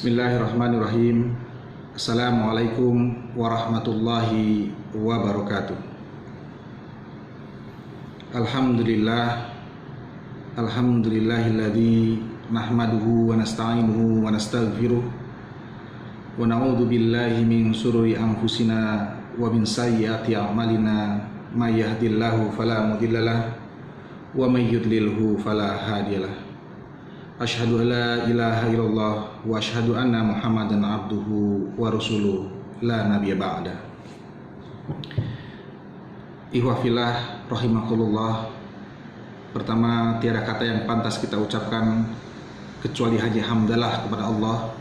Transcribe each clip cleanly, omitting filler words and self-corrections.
Bismillahirrahmanirrahim. Assalamualaikum warahmatullahi wabarakatuh. Alhamdulillahilladzi nahmaduhu wa nasta'inuhu wa nastaghfiruh wa na'udzu billahi min shururi anfusina wa min sayyiati a'malina may yahdihillahu fala mudhillalah wa may yudlilhu fala hadiyalah. Asyhadu an la ilaha illallah wa asyhadu anna Muhammadan abduhu wa rasuluh la nabiyya ba'da. Ikhwah fillah rahimakumullah. Pertama, tiada kata yang pantas kita ucapkan kecuali hanya hamdalah kepada Allah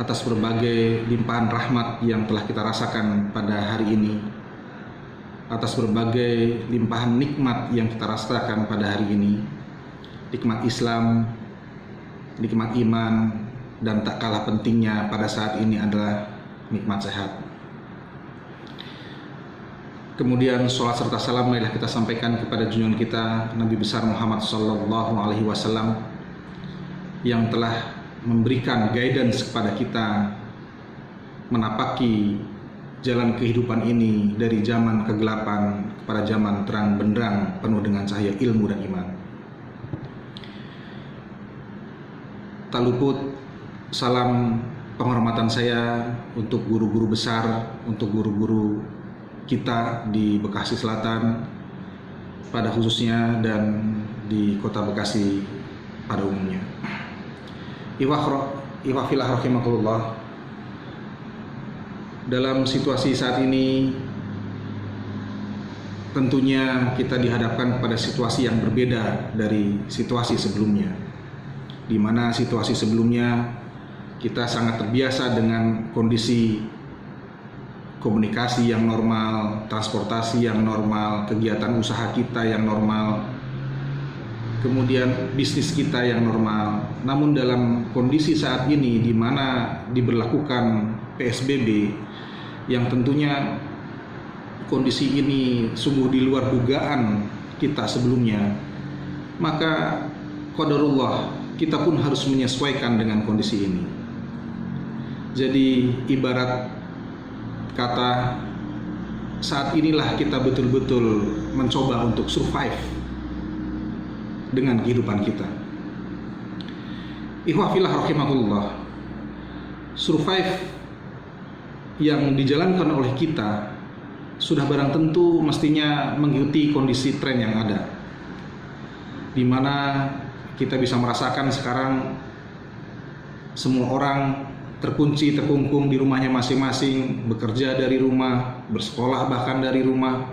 atas berbagai limpahan rahmat yang telah kita rasakan pada hari ini, atas berbagai limpahan nikmat yang kita rasakan pada hari ini. Nikmat Islam, nikmat iman, dan tak kalah pentingnya pada saat ini adalah nikmat sehat. Kemudian sholat serta salam marilah kita sampaikan kepada junjungan kita Nabi besar Muhammad SAW yang telah memberikan guidance kepada kita menapaki jalan kehidupan ini dari zaman kegelapan kepada zaman terang benderang penuh dengan cahaya ilmu dan iman. Tak luput salam penghormatan saya untuk guru-guru besar, untuk guru-guru kita di Bekasi Selatan pada khususnya dan di kota Bekasi pada umumnya. Ikhwah fillah rahimakumullah. Dalam situasi saat ini tentunya kita dihadapkan pada situasi yang berbeda dari situasi sebelumnya, di mana situasi sebelumnya kita sangat terbiasa dengan kondisi komunikasi yang normal, transportasi yang normal, kegiatan usaha kita yang normal, kemudian bisnis kita yang normal. Namun dalam kondisi saat ini di mana diberlakukan PSBB yang tentunya kondisi ini sungguh di luar dugaan kita sebelumnya, maka qadarullah kita pun harus menyesuaikan dengan kondisi ini. Jadi ibarat kata, saat inilah kita betul-betul mencoba untuk survive dengan kehidupan kita. Ikhwah fillah rahimakumullah. Survive yang dijalankan oleh kita sudah barang tentu mestinya mengikuti kondisi tren yang ada, di mana kita bisa merasakan sekarang semua orang terkunci, terkungkung di rumahnya masing-masing, bekerja dari rumah, bersekolah bahkan dari rumah,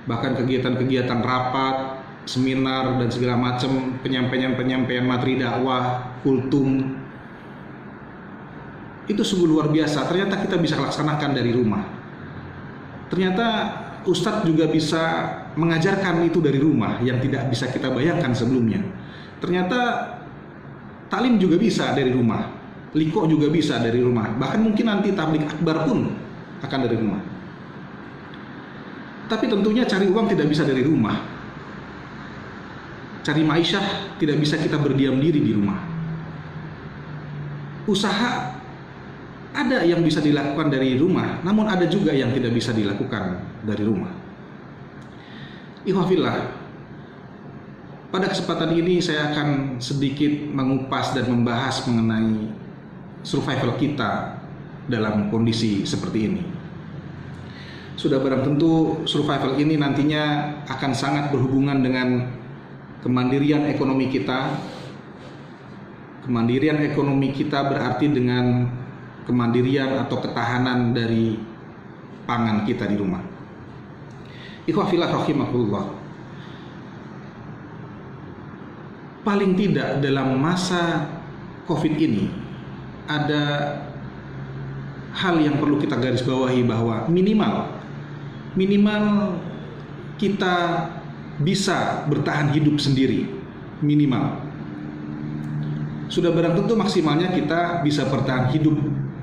bahkan kegiatan-kegiatan rapat, seminar dan segala macam penyampaian materi dakwah, kultum, itu sungguh luar biasa. Ternyata kita bisa laksanakan dari rumah. Ternyata Ustadz juga bisa mengajarkan itu dari rumah yang tidak bisa kita bayangkan sebelumnya. Ternyata taklim juga bisa dari rumah, liko juga bisa dari rumah, bahkan mungkin nanti tablik akbar pun akan dari rumah. Tapi tentunya cari uang tidak bisa dari rumah. Cari ma'isyah tidak bisa kita berdiam diri di rumah. Usaha ada yang bisa dilakukan dari rumah, namun ada juga yang tidak bisa dilakukan dari rumah. Ikhwah fillah, pada kesempatan ini saya akan sedikit mengupas dan membahas mengenai survival kita dalam kondisi seperti ini. Sudah barang tentu survival ini nantinya akan sangat berhubungan dengan kemandirian ekonomi kita. Kemandirian ekonomi kita berarti dengan kemandirian atau ketahanan dari pangan kita di rumah. Ikhwah fillah rahimakumullah. Paling tidak dalam masa COVID ini ada hal yang perlu kita garis bawahi, bahwa minimal kita bisa bertahan hidup sendiri. Minimal. Sudah barang tentu maksimalnya kita bisa bertahan hidup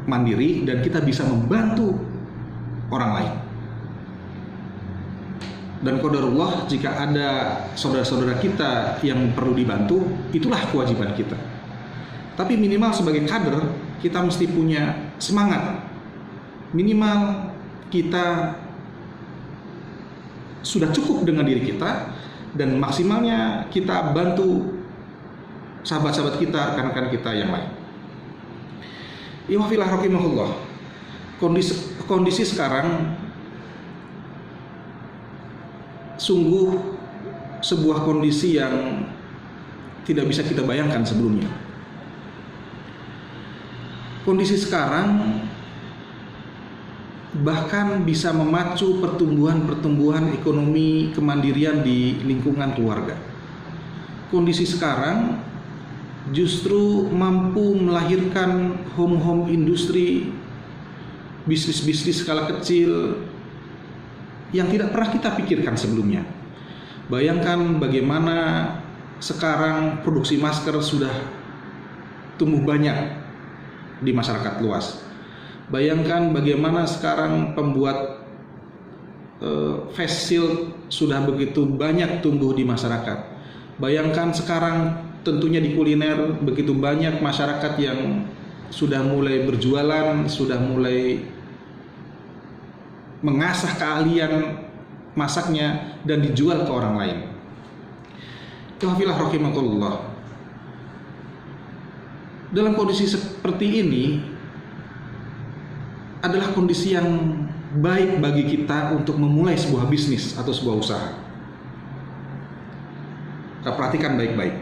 mandiri dan kita bisa membantu orang lain. Dan qadarullah, jika ada saudara-saudara kita yang perlu dibantu, itulah kewajiban kita. Tapi minimal sebagai kader kita mesti punya semangat. Minimal kita sudah cukup dengan diri kita, dan maksimalnya kita bantu sahabat-sahabat kita, rekan-rekan kita yang lain. Iwafillah rahimahullah. Kondisi sekarang sungguh sebuah kondisi yang tidak bisa kita bayangkan sebelumnya. Kondisi sekarang bahkan bisa memacu pertumbuhan ekonomi kemandirian di lingkungan keluarga. Kondisi sekarang justru mampu melahirkan home industri, bisnis skala kecil yang tidak pernah kita pikirkan sebelumnya. Bayangkan bagaimana sekarang produksi masker sudah tumbuh banyak di masyarakat luas. Bayangkan bagaimana sekarang pembuat face shield sudah begitu banyak tumbuh di masyarakat. Bayangkan sekarang tentunya di kuliner begitu banyak masyarakat yang sudah mulai berjualan, sudah mulai mengasah keahlian masaknya dan dijual ke orang lain. Wafillah rahimakumullah. Dalam kondisi seperti ini adalah kondisi yang baik bagi kita untuk memulai sebuah bisnis atau sebuah usaha. Kita perhatikan baik-baik.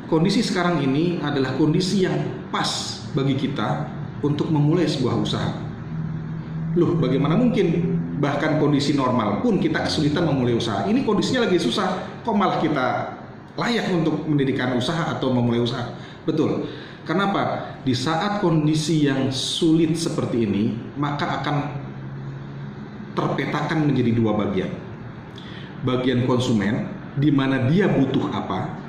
Kondisi sekarang ini adalah kondisi yang pas bagi kita untuk memulai sebuah usaha. Loh, bagaimana mungkin bahkan kondisi normal pun kita kesulitan memulai usaha? Ini kondisinya lagi susah, kok malah kita layak untuk mendirikan usaha atau memulai usaha? Betul. Kenapa? Di saat kondisi yang sulit seperti ini, maka akan terpetakan menjadi dua bagian. Bagian konsumen, di mana dia butuh apa,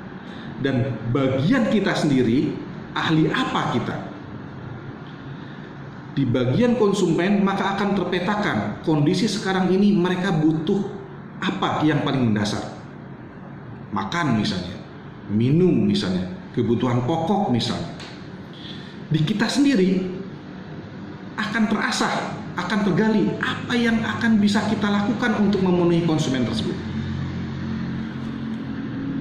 dan bagian kita sendiri, ahli apa kita. Di bagian konsumen, maka akan terpetakan kondisi sekarang ini mereka butuh apa yang paling mendasar. Makan misalnya, minum misalnya, kebutuhan pokok misalnya. Di kita sendiri akan terasah, akan tergali apa yang akan bisa kita lakukan untuk memenuhi konsumen tersebut.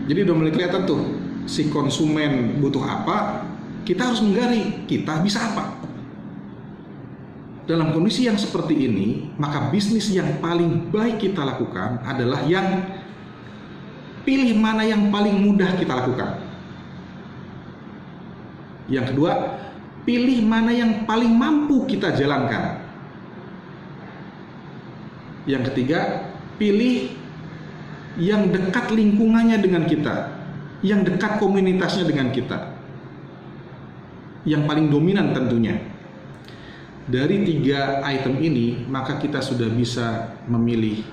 Jadi udah mulai kelihatan tuh, si konsumen butuh apa, kita harus menggali kita bisa apa. Dalam kondisi yang seperti ini, maka bisnis yang paling baik kita lakukan adalah yang pilih mana yang paling mudah kita lakukan. Yang kedua, pilih mana yang paling mampu kita jalankan. Yang ketiga, pilih yang dekat lingkungannya dengan kita, yang dekat komunitasnya dengan kita, yang paling dominan tentunya. Dari 3 item ini, maka kita sudah bisa memilih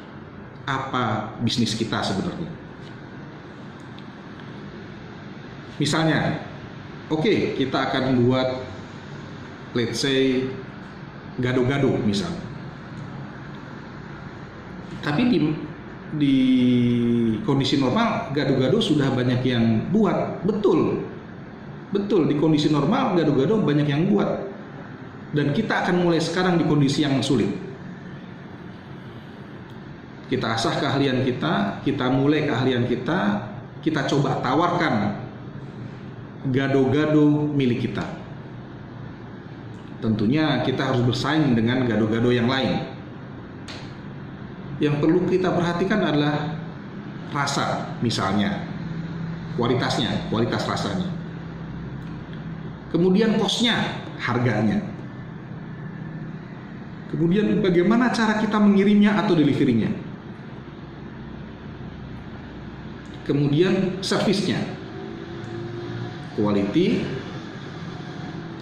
apa bisnis kita sebenarnya. Misalnya, oke, kita akan buat, let's say, gado-gado misalnya. Tapi di kondisi normal, gado-gado sudah banyak yang buat. Betul, di kondisi normal, gado-gado banyak yang buat. Dan kita akan mulai sekarang di kondisi yang sulit. Kita asah keahlian kita mulai keahlian kita coba tawarkan gado-gado milik kita. Tentunya kita harus bersaing dengan gado-gado yang lain. Yang perlu kita perhatikan adalah rasa, misalnya kualitas rasanya. Kemudian kosnya, harganya. Kemudian bagaimana cara kita mengirimnya atau deliverynya. Kemudian servisnya, quality,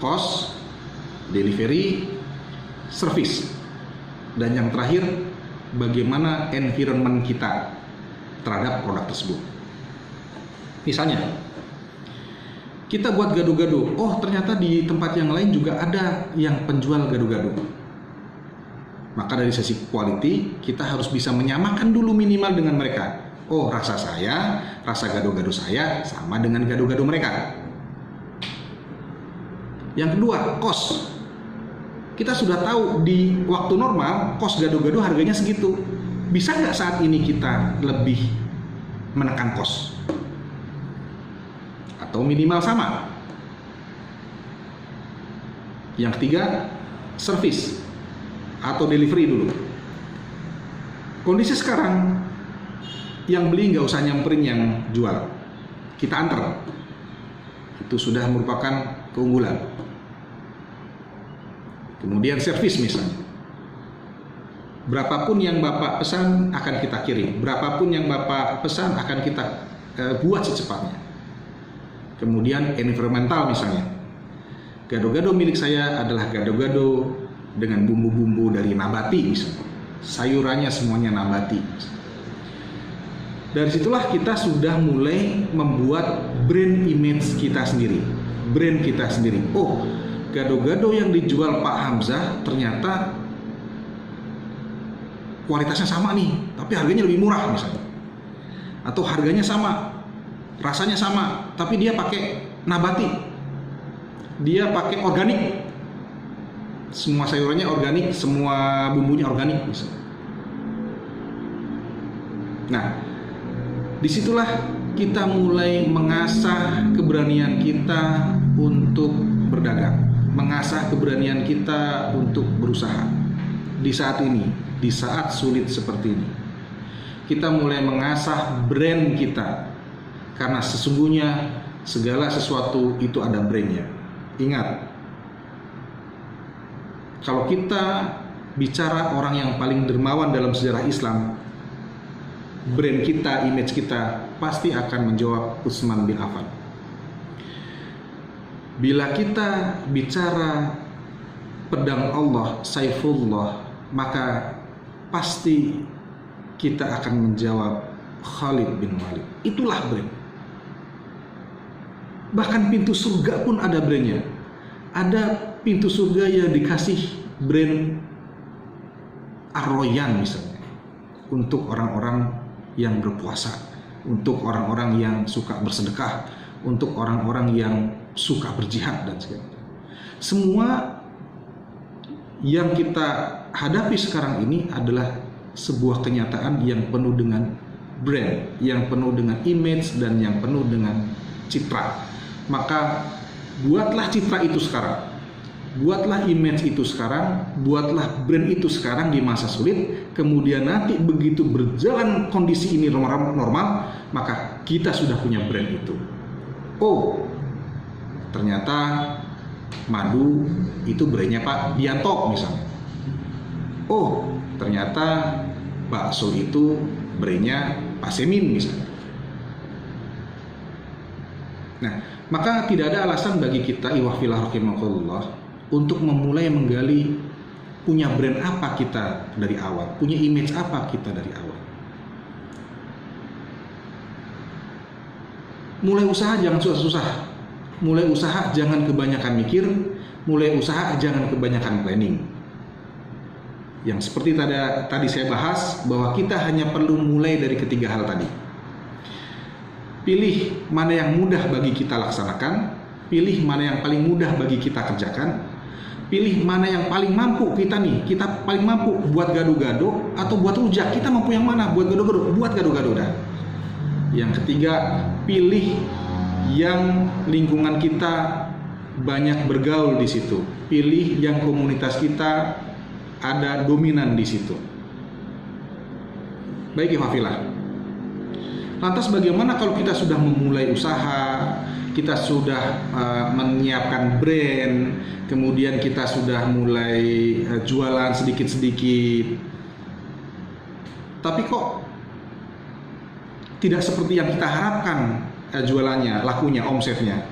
cost, delivery, service. Dan yang terakhir, bagaimana environment kita terhadap produk tersebut. Misalnya, kita buat gado-gado, oh ternyata di tempat yang lain juga ada yang penjual gado-gado. Maka dari sisi quality, kita harus bisa menyamakan dulu minimal dengan mereka. Oh, rasa gado-gado saya sama dengan gado-gado mereka. Yang kedua, kos. Kita sudah tahu di waktu normal kos gado-gado harganya segitu. Bisa nggak saat ini kita lebih menekan kos? Atau minimal sama? Yang ketiga, service atau delivery dulu. Kondisi sekarang, yang beli nggak usah nyamperin yang jual, kita antar. Itu sudah merupakan keunggulan. Kemudian servis misalnya, berapapun yang Bapak pesan akan kita kirim, berapapun yang Bapak pesan akan kita buat secepatnya. Kemudian environmental misalnya, gado-gado milik saya adalah gado-gado dengan bumbu-bumbu dari nabati misalnya, sayurannya semuanya nabati. Dari situlah kita sudah mulai membuat brand image kita sendiri, brand kita sendiri. Oh, gado-gado yang dijual Pak Hamzah ternyata kualitasnya sama nih, tapi harganya lebih murah misalnya. Atau harganya sama, rasanya sama, tapi dia pakai nabati. Dia pakai organik. Semua sayurannya organik, semua bumbunya organik misalnya. Nah, disitulah kita mulai mengasah keberanian kita untuk berdagang, mengasah keberanian kita untuk berusaha. Di saat ini, di saat sulit seperti ini, kita mulai mengasah brand kita, karena sesungguhnya segala sesuatu itu ada brandnya. Ingat, kalau kita bicara orang yang paling dermawan dalam sejarah Islam, brand kita, image kita pasti akan menjawab Utsman bin Affan. Bila kita bicara pedang Allah, Saifullah, maka pasti kita akan menjawab Khalid bin Walid. Itulah brand. Bahkan pintu surga pun ada brandnya. Ada pintu surga yang dikasih brand Ar-Royan misalnya, untuk orang-orang yang berpuasa, untuk orang-orang yang suka bersedekah, untuk orang-orang yang suka berjihad dan sebagainya. Semua yang kita hadapi sekarang ini adalah sebuah kenyataan yang penuh dengan brand, yang penuh dengan image, dan yang penuh dengan citra. Maka buatlah citra itu sekarang, buatlah image itu sekarang, buatlah brand itu sekarang di masa sulit. Kemudian nanti begitu berjalan kondisi ini normal, maka kita sudah punya brand itu. Oh, ternyata madu itu brandnya Pak Dianto misalnya. Oh, ternyata bakso itu brandnya Pak Semin misalnya. Nah, maka tidak ada alasan bagi kita iwahfilah rahimakumullah untuk memulai menggali punya brand apa kita dari awal, punya image apa kita dari awal. Mulai usaha jangan susah-susah, mulai usaha jangan kebanyakan mikir, mulai usaha jangan kebanyakan planning. Yang seperti tadi saya bahas, bahwa kita hanya perlu mulai dari ketiga hal tadi. Pilih mana yang mudah bagi kita laksanakan, pilih mana yang paling mudah bagi kita kerjakan, pilih mana yang paling mampu kita nih, kita paling mampu buat gado-gado atau buat rujak. Kita mampu yang mana? Buat gado-gado, buat gado-gado dah. Yang ketiga, pilih yang lingkungan kita banyak bergaul di situ. Pilih yang komunitas kita ada dominan di situ. Baik, Ikhwafilah. Lantas bagaimana kalau kita sudah memulai usaha, kita sudah menyiapkan brand, kemudian kita sudah mulai jualan sedikit-sedikit, tapi kok tidak seperti yang kita harapkan jualannya, lakunya, omsetnya.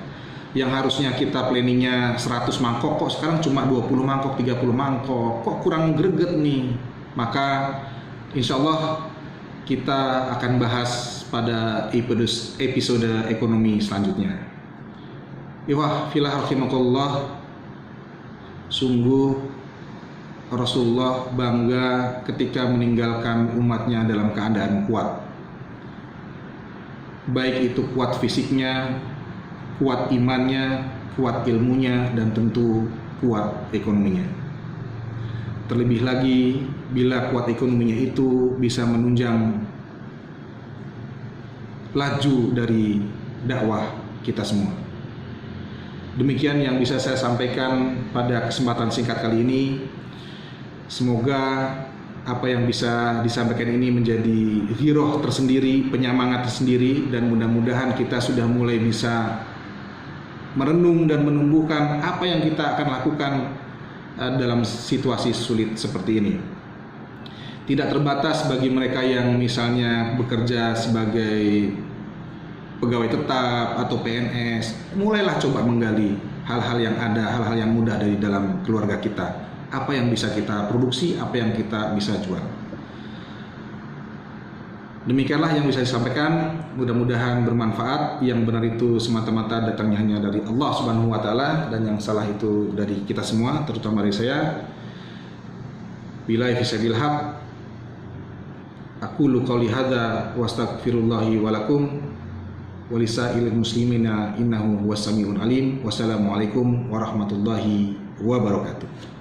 Yang harusnya kita planningnya 100 mangkok, kok sekarang cuma 20 mangkok, 30 mangkok, kok kurang greget nih. Maka insya Allah kita akan bahas pada episode ekonomi selanjutnya. Ikhwah rahimakumullah, sungguh Rasulullah bangga ketika meninggalkan umatnya dalam keadaan kuat. Baik itu kuat fisiknya, kuat imannya, kuat ilmunya, dan tentu kuat ekonominya. Terlebih lagi bila kuat ekonominya itu bisa menunjang laju dari dakwah kita semua. Demikian yang bisa saya sampaikan pada kesempatan singkat kali ini. Semoga apa yang bisa disampaikan ini menjadi hiroh tersendiri, penyemangat tersendiri, dan mudah-mudahan kita sudah mulai bisa merenung dan menumbuhkan apa yang kita akan lakukan dalam situasi sulit seperti ini. Tidak terbatas bagi mereka yang misalnya bekerja sebagai pegawai tetap atau PNS, mulailah coba menggali hal-hal yang ada, hal-hal yang mudah dari dalam keluarga kita. Apa yang bisa kita produksi, apa yang kita bisa jual. Demikianlah yang bisa disampaikan, mudah-mudahan bermanfaat. Yang benar itu semata-mata datangnya hanya dari Allah Subhanahu wa taala, dan yang salah itu dari kita semua, terutama dari saya. Billahi fisabilil haq. Aqulu qouli hadza wa astaghfirullahi wa lakum wa lisairil muslimina innahu huwas samiul alim. Wassalamualaikum warahmatullahi wabarakatuh.